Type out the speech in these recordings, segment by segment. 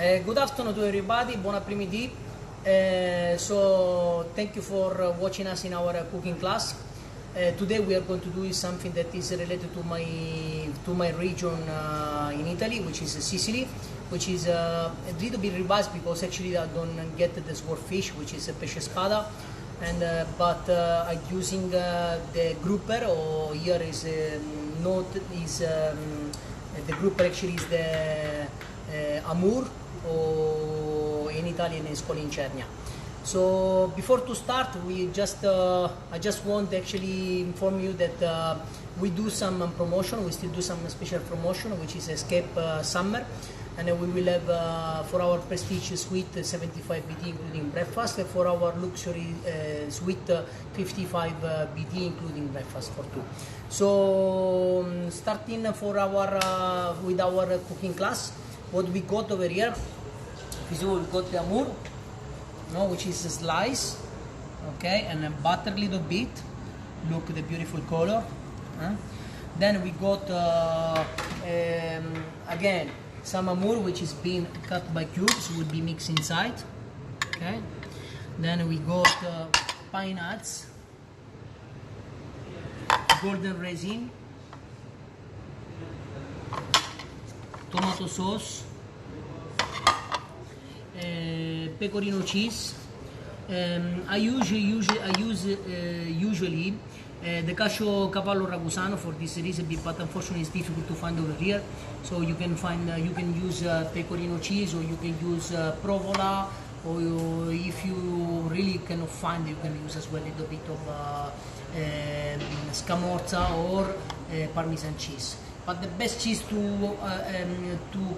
Good afternoon to everybody, buon après-midi. So thank you for watching us in our cooking class. Today we are going to do something that is related to my region in Italy, which is Sicily, which is a little bit revised because actually I don't get the swordfish, which is a pesce spada, and but I'm using the grouper, or here is not is the grouper actually is the Amur, or in Italian is called incernia. So before to start, I just want to actually inform you that we do some promotion. We still do some special promotion, which is Escape Summer, and we will have for our prestige suite 75 BD including breakfast, and for our luxury suite 55 BD including breakfast for two. So starting for our with our cooking class, what we got over here is we got the Amur, which is a slice, okay, and a butter little bit. Look at the beautiful color. Then we got again some Amur, which is being cut by cubes, will be mixed inside. Okay. Then we got pine nuts, golden resin, tomato sauce, pecorino cheese. I usually the cacio cavallo ragusano for this recipe, but unfortunately it's difficult to find over here. So you can use pecorino cheese, or you can use provola, or if you really cannot find, you can use as well a little bit of scamorza or parmesan cheese. But the best cheese to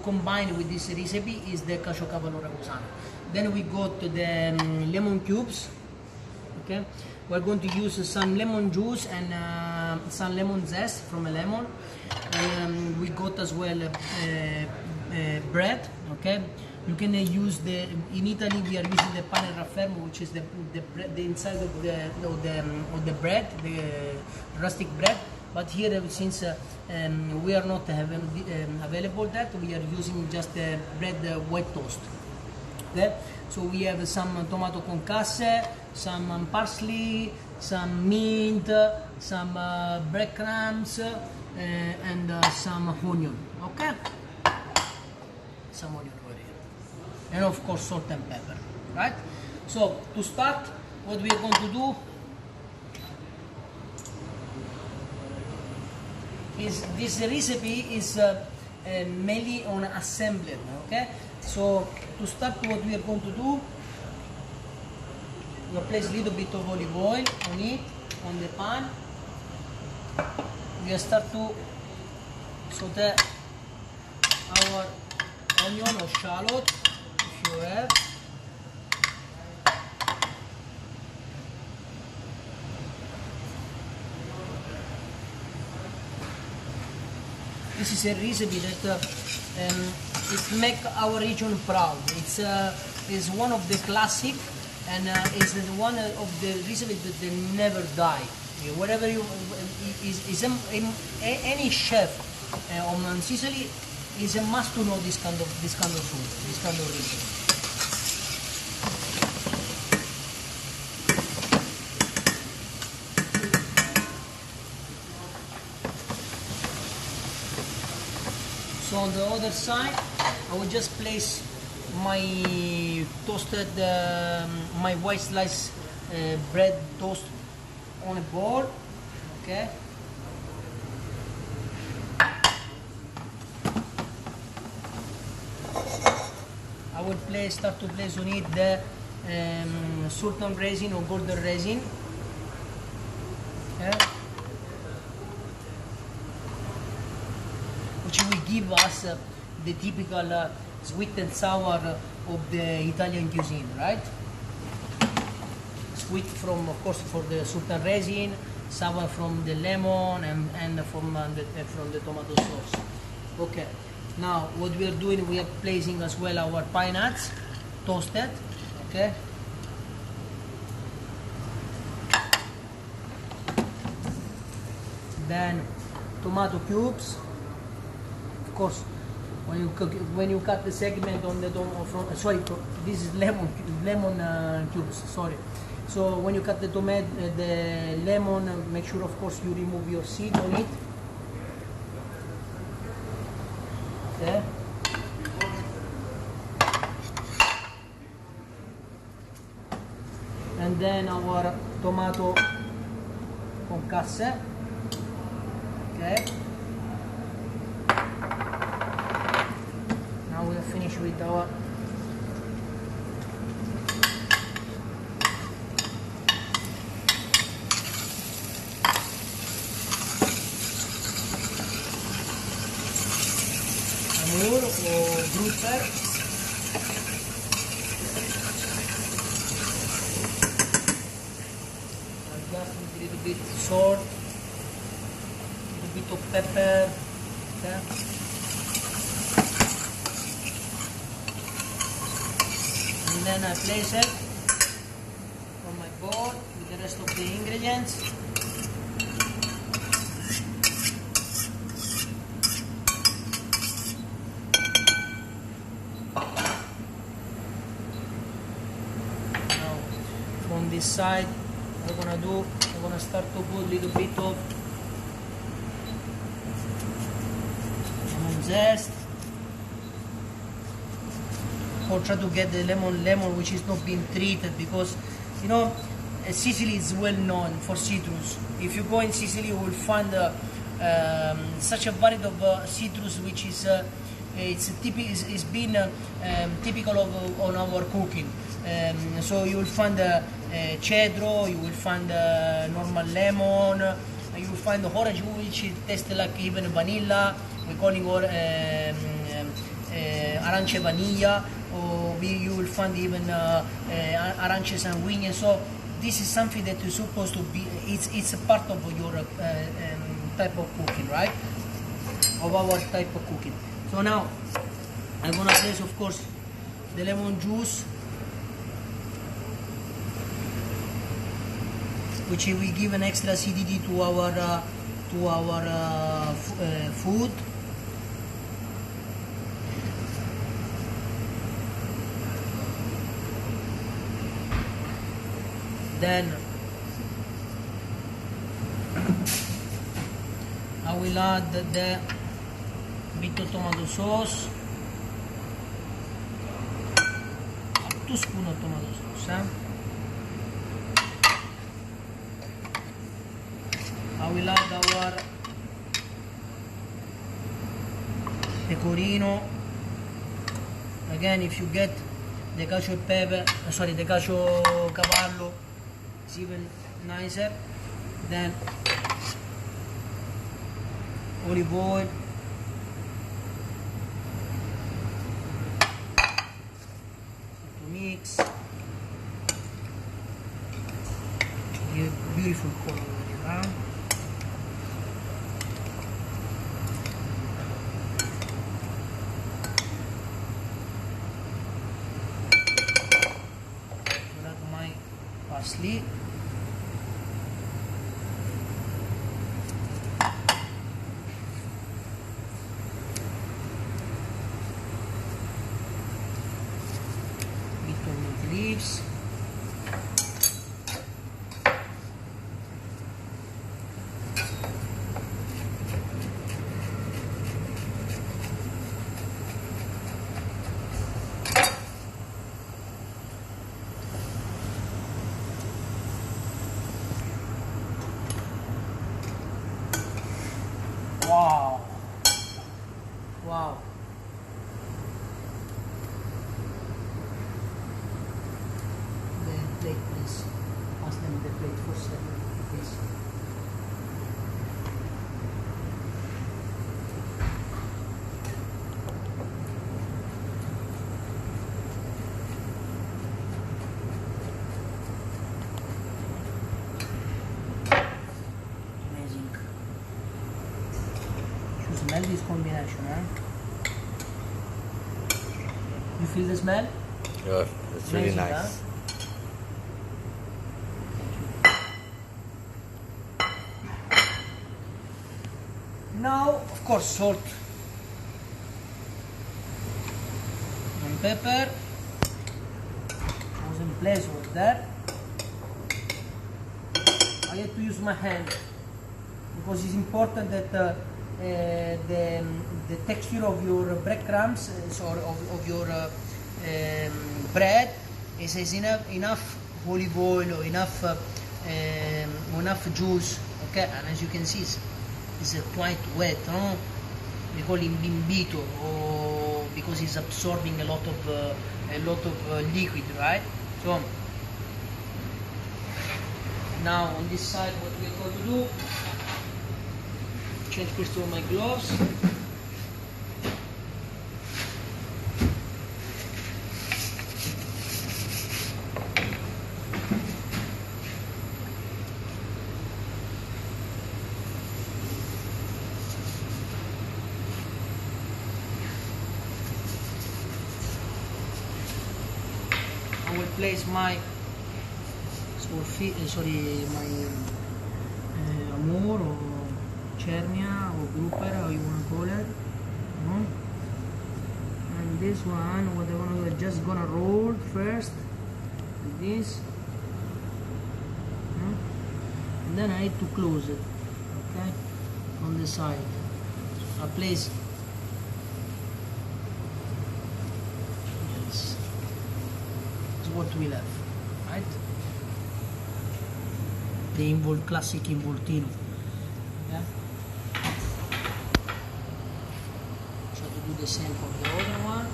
combine with this recipe is the cacio cavallo ragusano. Then we got the lemon cubes. Okay, we're going to use some lemon juice and some lemon zest from a lemon. We got as well bread. Okay, you can use in Italy we are using the pane raffermo, which is the inside of the bread, the rustic bread. But here, since we are not having available that, we are using just the bread white toast. Okay? So we have some tomato concasse, some parsley, some mint, some breadcrumbs, and some onion. Okay? Some onion over here. And of course salt and pepper. Right? So to start, what we are going to do is this recipe is mainly on assembly. Okay, so to start, what we are going to do, we place a little bit of olive oil on it, on the pan. We start to saute our onion or shallot, if you have. This is a recipe that it make our region proud. It's is one of the classic, and is one of the recipes that they never die. Whatever you any chef on Sicily is a must to know this kind of food, this kind of recipe. So on the other side, I will just place my toasted, my white slice bread toast on a bowl. Okay. I will start to place on it the sultan resin or golden resin. Okay. Which will give us the typical sweet and sour of the Italian cuisine, right? Sweet from, of course, for the sultan resin, sour from the lemon, and from the tomato sauce. Okay. Now, what we are doing, we are placing as well our pine nuts, toasted. Okay. Then tomato cubes. Of course, When you cook, when you cut the segment on the from sorry, this is lemon cubes. Sorry. So when you cut the tomato, the lemon, make sure of course you remove your seed on it. Okay. And then our tomato concasse. Okay. Now we'll finish with our amur or grouper. Just a little bit salt, a little bit of pepper. Okay. And then I place it on my bowl with the rest of the ingredients. Now from this side, what I'm gonna start to put a little bit of lemon zest. Or try to get the lemon which is not being treated, because you know Sicily is well known for citrus. If you go in Sicily, you will find such a variety of citrus which is it's been typical of on our cooking. So you will find cedro, you will find normal lemon, you will find the orange which tastes like even vanilla. We call it arance vanilla, or you will find even arance sanguigna. So this is something that is supposed to be, it's a part of your type of cooking, right? Of our type of cooking. So now I'm gonna place, of course, the lemon juice, which will give an extra acidity to our food. Then I will add the bit of tomato sauce, 2 spoons of tomato sauce. I will add our pecorino. Again, if you get the cacio e pepe, sorry, the cacio cavallo, it's even nicer. Then olive oil, to mix, give beautiful color around. Parsley, bit of mint leaves, wow, wow. The plate, please. Pass them the plate for a second, please. Amazing. You smell this combination, huh? You feel the smell? Sure, it's really Amazing, nice. huh? Now, of course, salt. pepper. Was in place over there. I have to use my hand because it's important that the texture of your breadcrumbs, or of your bread, is enough olive oil or enough juice. Okay, and as you can see, it's quite wet, no? We call it imbimbito, or because it's absorbing a lot of liquid, right? So now on this side, what we're going to do, change first of all my gloves. I will place my amur or chernia or grouper, how you want to call it. And this one, what I want to do, just gonna roll first like this, and then I need to close it, okay, on the side. I place this. Is what we have, right? The classic involtino. Yeah. Try to do the same for the other one.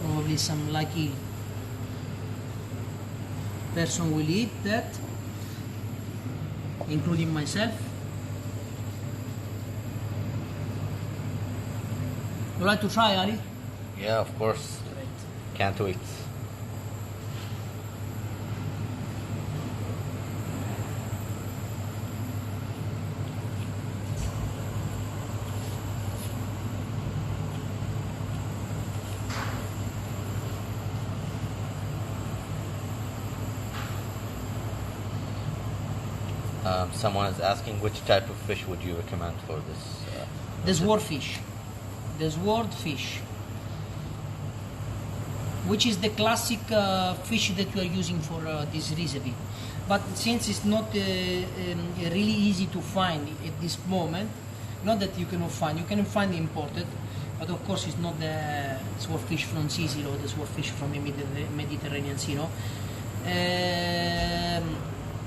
Probably some lucky person will eat that, including myself. You like to try, Ali? Yeah, of course. Great. Can't wait. Someone is asking which type of fish would you recommend for this? The swordfish. The swordfish, which is the classic fish that we are using for this recipe. But since it's not really easy to find at this moment, not that you cannot find, you can find imported, but of course it's not the swordfish from Sicily or the swordfish from the Mediterranean Sea, no?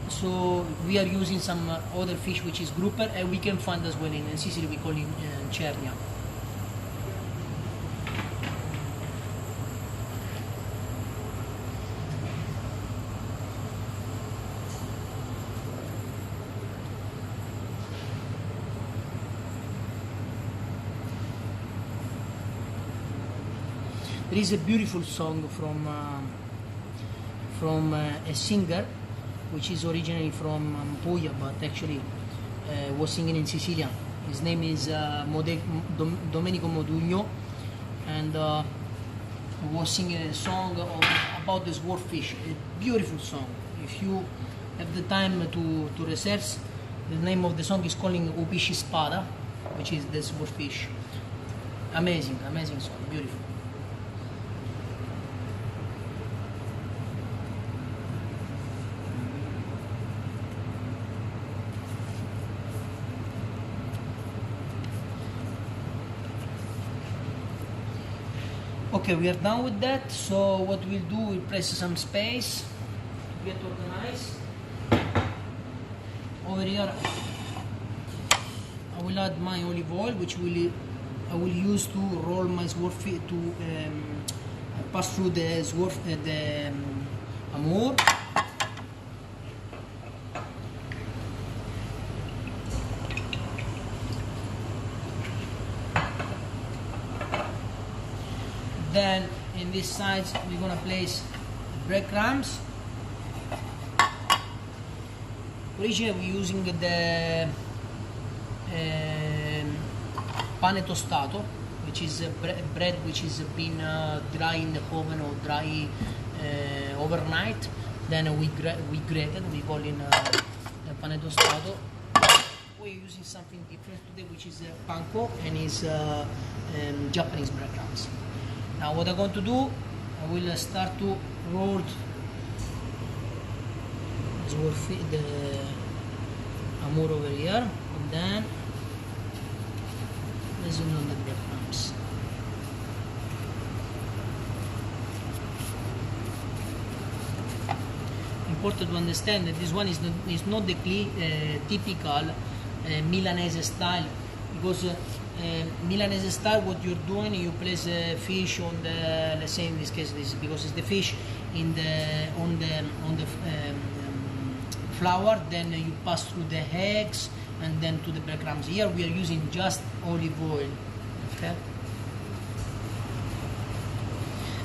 So we are using some other fish which is grouper, and we can find as well in Sicily we call it chernia. There is a beautiful song from a singer which is originally from Puglia, but actually was singing in Sicilian. His name is Domenico Modugno, and was singing a song about the swordfish. A beautiful song. If you have the time to research, the name of the song is calling Upisci Spada, which is the swordfish. Amazing, amazing song, beautiful. Okay, we are done with that. So what we'll do, we'll press some space to get organized. Over here, I will add my olive oil, which I will use to roll my swordfish, to pass through the amur. Then in this side we're gonna place breadcrumbs. Originally we're using the pane tostato, which is bread which is been dry in the oven or dry overnight. Then we grated, we call in pane tostato. We're using something different today, which is panko and is Japanese breadcrumbs. Now what I'm going to do, I will start to roll the amur over here, and then placing on the breadcrumbs. Important to understand that this one is not the typical Milanese style, because Milanese style, what you're doing, you place fish on the, let's say in this case, this because it's the fish in the on the flour, then you pass through the eggs and then to the breadcrumbs. Here we are using just olive oil. Okay.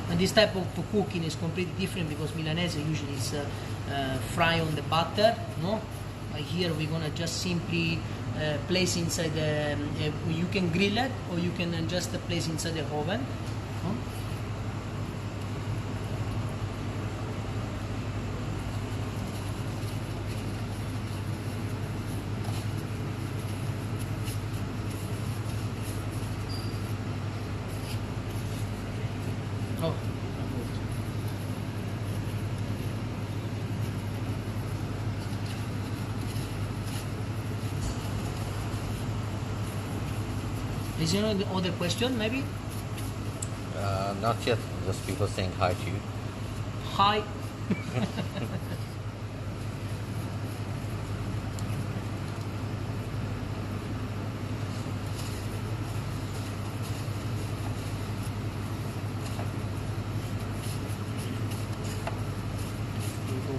And this type of cooking is completely different because Milanese usually is fry on the butter, no? But here we're gonna just simply place inside the. You can grill it, or you can just place inside the oven. No? Oh. Is there any other question, maybe? Not yet. Just people saying hi to you. Hi.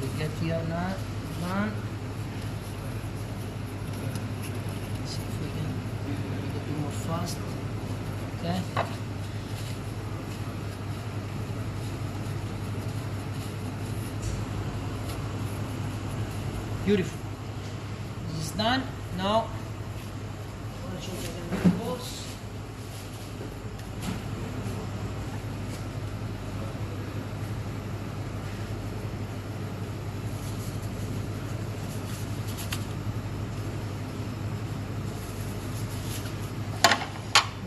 We get here now. Done. Let's see if we can make it more fast. Okay. Beautiful. This is done. Now, I'm going to show you the meatballs.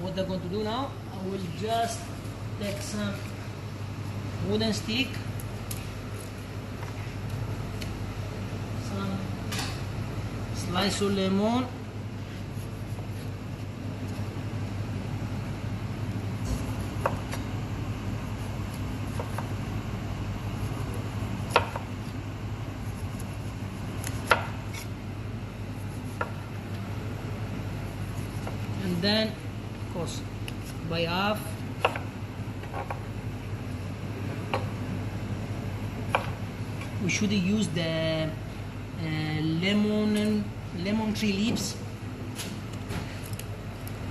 What I'm going to do now, I will just take some wooden stick, some slice of lemon, and then of course by half. We should use the lemon tree leaves.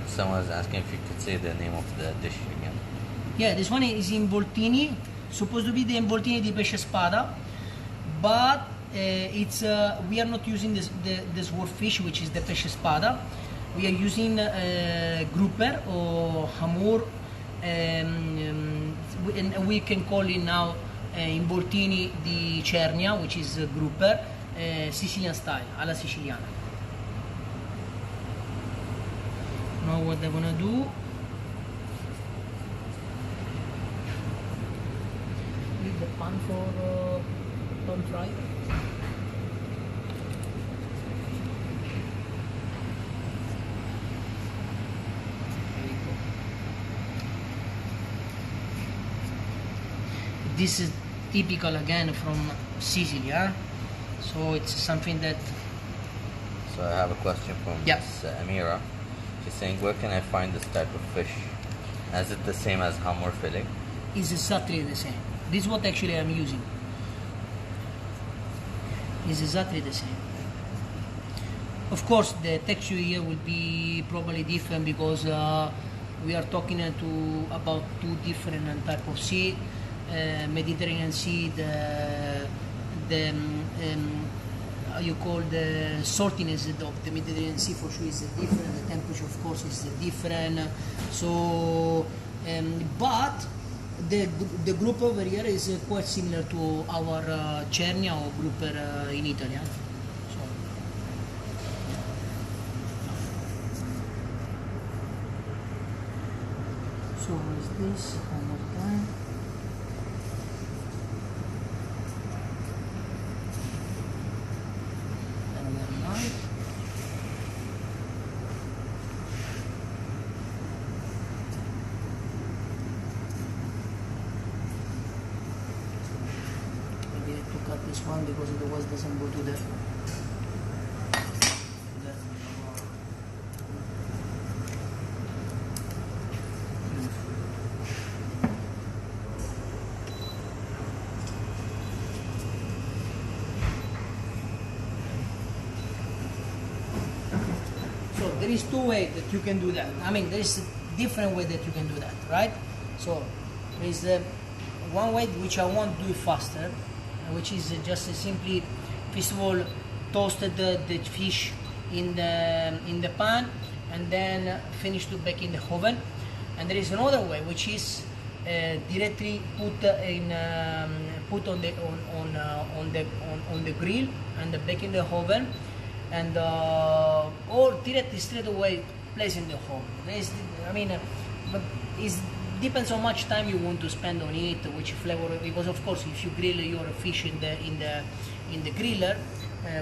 Someone was asking if you could say the name of the dish again. Yeah, this one is involtini. Supposed to be the involtini di pesce spada, but it's we are not using the swordfish, which is the pesce spada. We are using grouper or hamur, and we can call it now involtini di cernia, which is grouper, Sicilian style, alla siciliana. Now what I'm gonna do, leave the pan for pan fry. This is typical again from Sicily, huh? So it's something that. So I have a question from Yeah. Miss Amira. She's saying, where can I find this type of fish? Is it the same as hamur fillet? Is exactly the same. This is what actually I'm using. Is exactly the same. Of course, the texture here will be probably different because we are talking about two different type of sea. Mediterranean Sea, how you call the saltiness of the Mediterranean Sea for sure is different. The temperature, of course, is different. So, but The group over here is quite similar to our Cernia or group in Italy. So is this one more time? And we are nine. Maybe I have to cut this one because otherwise it doesn't go to the So there is two ways that you can do that. I mean, there is a different way that you can do that, right? So there is one way which I want to do faster, which is just simply, first of all, toasted the fish in the pan and then finish to bake in the oven. And there is another way which is directly put on the grill and bake in the oven, and or directly straight away place in the oven. But it depends on how much time you want to spend on it, which flavor. Because of course, if you grill your fish in the griller,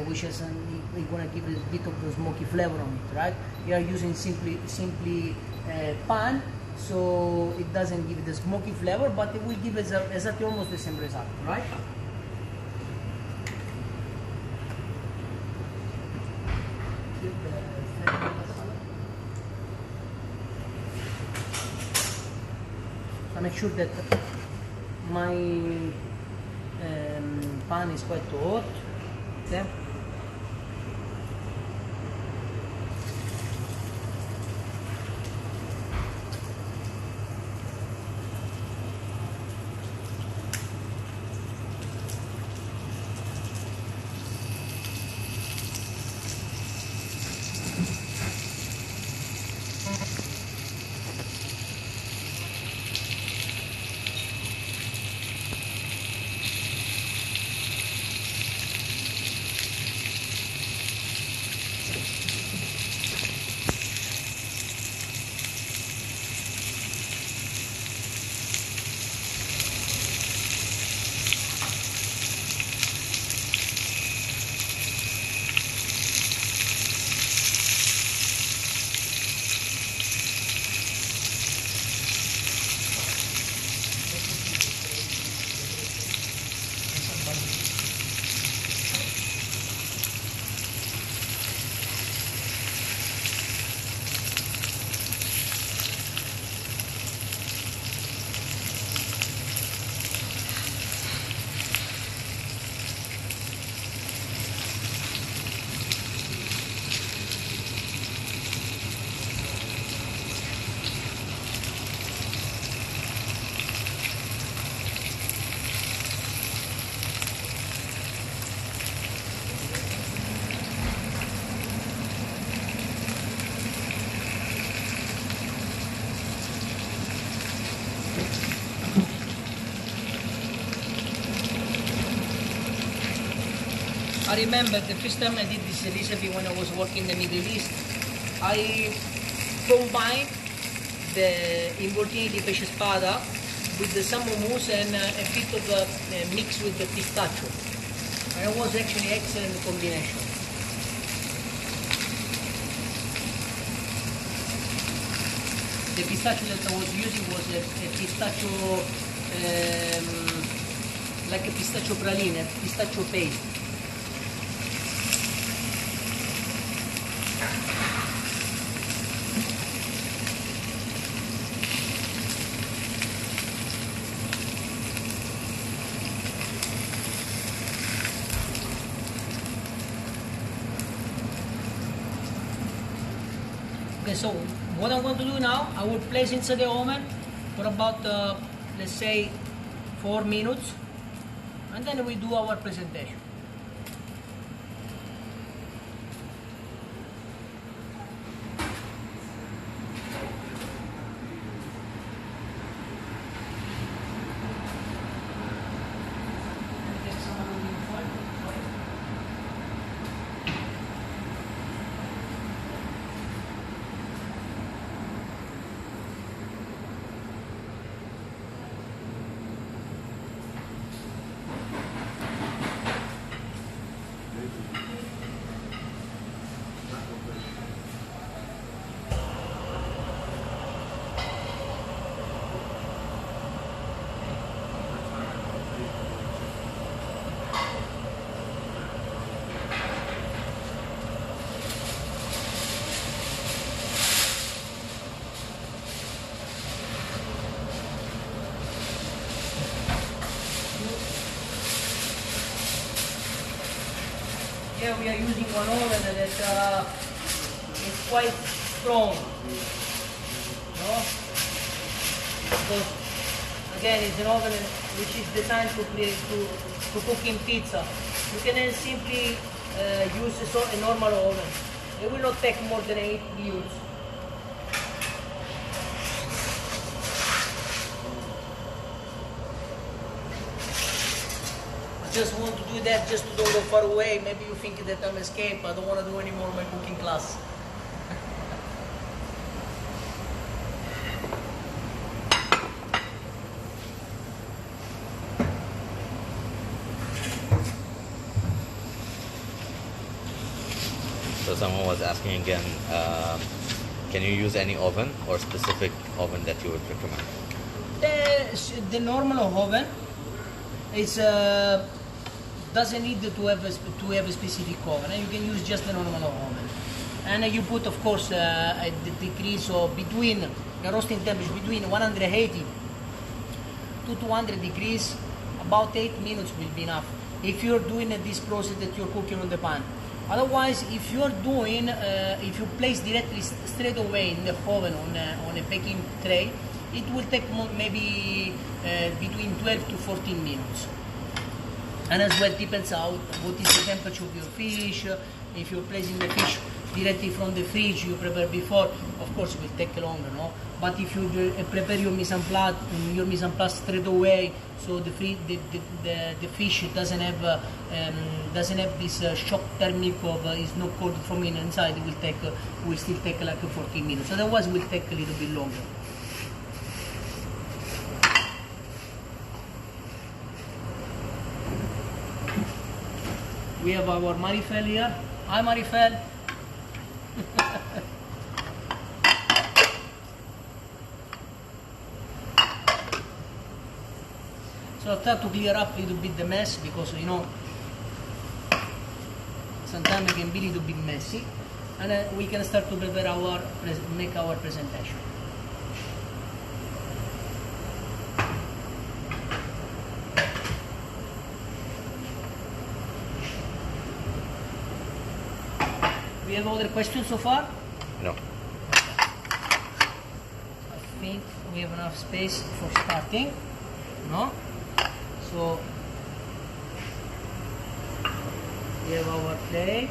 which is going to give it a bit of the smoky flavor on it, right? You are using simply pan, so it doesn't give it the smoky flavor, but it will give it exactly almost the same result, right? So make sure that my pan is quite hot. Okay. I remember the first time I did this recipe when I was working in the Middle East, I combined the involtini di pesce spada with the some hummus and a bit of a mix with the pistachio. And it was actually excellent combination. The pistachio that I was using was a pistachio, like a pistachio praline, a pistachio paste. Okay, so what I'm going to do now, I will place inside the oven for about, let's say, 4 minutes, and then we do our presentation. Here we are using one oven that is quite strong, because again it's an oven which is designed to cook in pizza. You can then simply use a normal oven. It will not take more than 8 minutes. Just want to do that just to don't go far away. Maybe you think that I'm escaped. I don't want to do any more my cooking class. So someone was asking again, can you use any oven or specific oven that you would recommend? The normal oven is doesn't need to have a specific oven. You can use just the normal oven, and you put, of course, a decrease of between the roasting temperature between 180 to 200 degrees. About 8 minutes will be enough if you're doing this process that you're cooking on the pan. Otherwise, if you're doing, if you place directly straight away in the oven on a baking tray, it will take maybe between 12 to 14 minutes. And as well depends out what is the temperature of your fish. If you're placing the fish directly from the fridge you prepare before, of course it will take longer, no? But if you prepare your mise en place straight away, so the fish doesn't have this shock thermic of is not cold from inside, it will still take like 14 minutes. Otherwise it will take a little bit longer. We have our Marifel here. Hi Marifel. So I'll try to clear up a little bit the mess, because you know sometimes it can be a little bit messy, and then we can start to prepare make our presentation. We have other questions so far? No. I think we have enough space for starting. No? So we have our plate.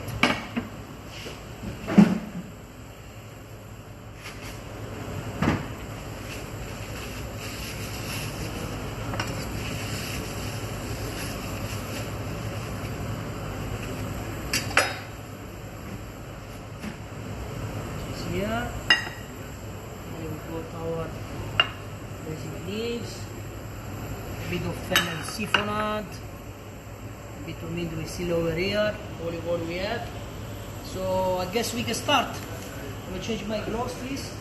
Here we've got our basic leaves, a bit of fennel siphonade, a bit of mint we still over here, olive oil we have. So I guess we can start. I'm going to change my gloves, please.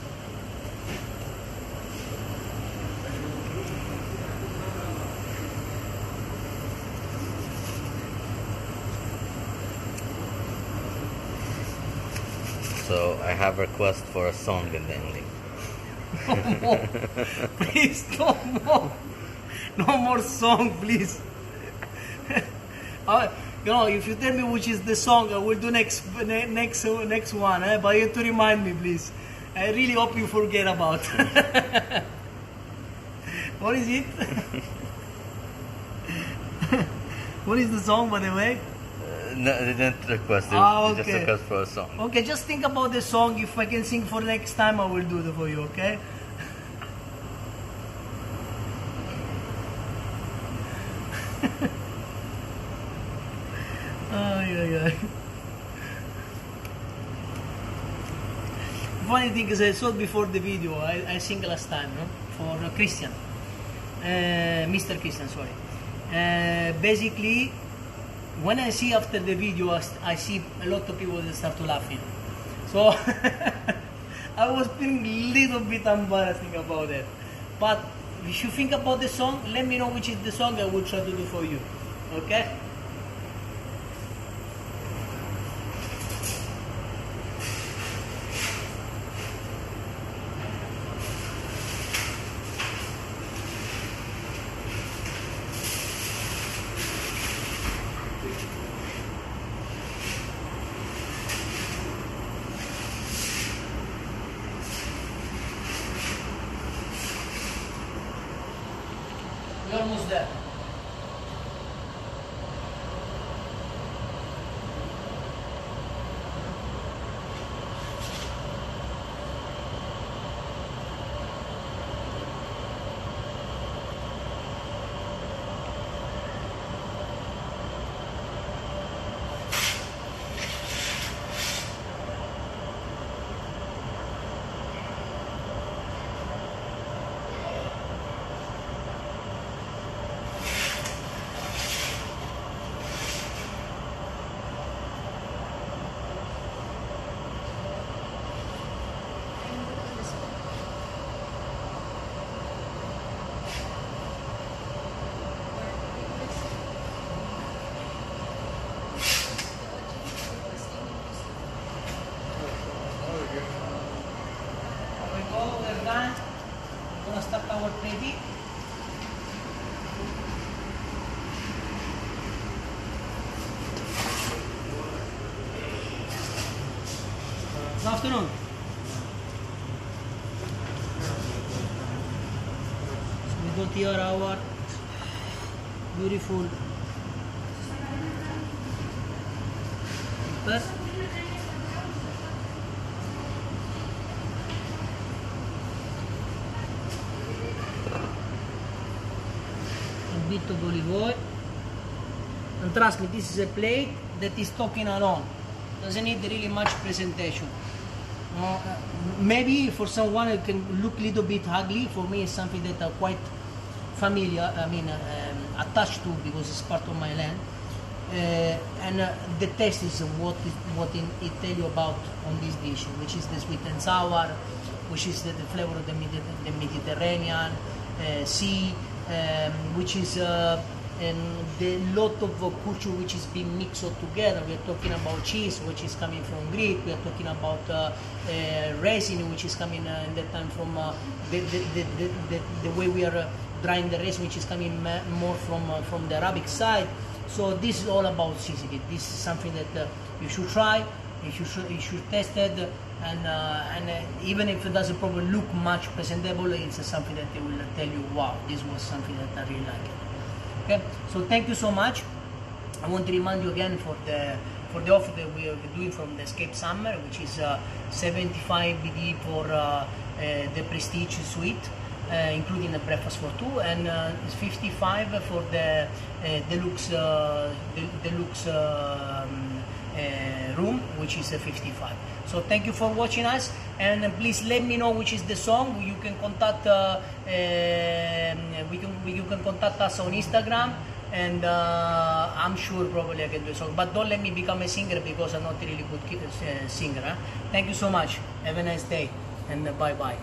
So I have a request for a song in the ending. No more. Please, no more. No more song, please. You know, if you tell me which is the song, I will do next one. But you have to remind me, please. I really hope you forget about. What is it? What is the song, by the way? No, they didn't request it. Okay. They just request for a song. Okay, just think about the song. If I can sing for next time, I will do it for you, okay? Funny thing is, I saw before the video, I sing last time, no? For Christian. Mr. Christian, sorry. Basically, when I see after the video, I see a lot of people that start to laughing. So I was feeling a little bit embarrassing about it. But if you think about the song, let me know which is the song I will try to do for you. Okay? We're almost there. We're done. We're gonna start our plating. Good afternoon. So we got here our beautiful pepper. A bit of olive oil, and trust me, this is a plate that is talking alone, doesn't need really much presentation. Maybe for someone it can look a little bit ugly. For me it's something that I'm quite familiar, attached to, because it's part of my land. And the taste is what it tell you about on this dish, which is the sweet and sour, which is the flavor of the Mediterranean sea, which is the lot of culture which is being mixed all together. We are talking about cheese, which is coming from Greek. We are talking about resin, which is coming in that time from the way we are drying the resin, which is coming more from the Arabic side. So this is all about Sicily. This is something that you should try, you should test it, and even if it doesn't probably look much presentable, it's something that they will tell you, wow, this was something that I really like. Okay, so thank you so much. I want to remind you again for the offer that we are doing from the Escape Summer, which is 75 BD for the Prestige Suite, including a breakfast for two, and 55 for the deluxe room, which is 55. So thank you for watching us, and please let me know which is the song. You can contact you can contact us on Instagram, and I'm sure probably I can do a song, but don't let me become a singer, because I'm not a really good singer. Thank you so much. Have a nice day, and bye bye.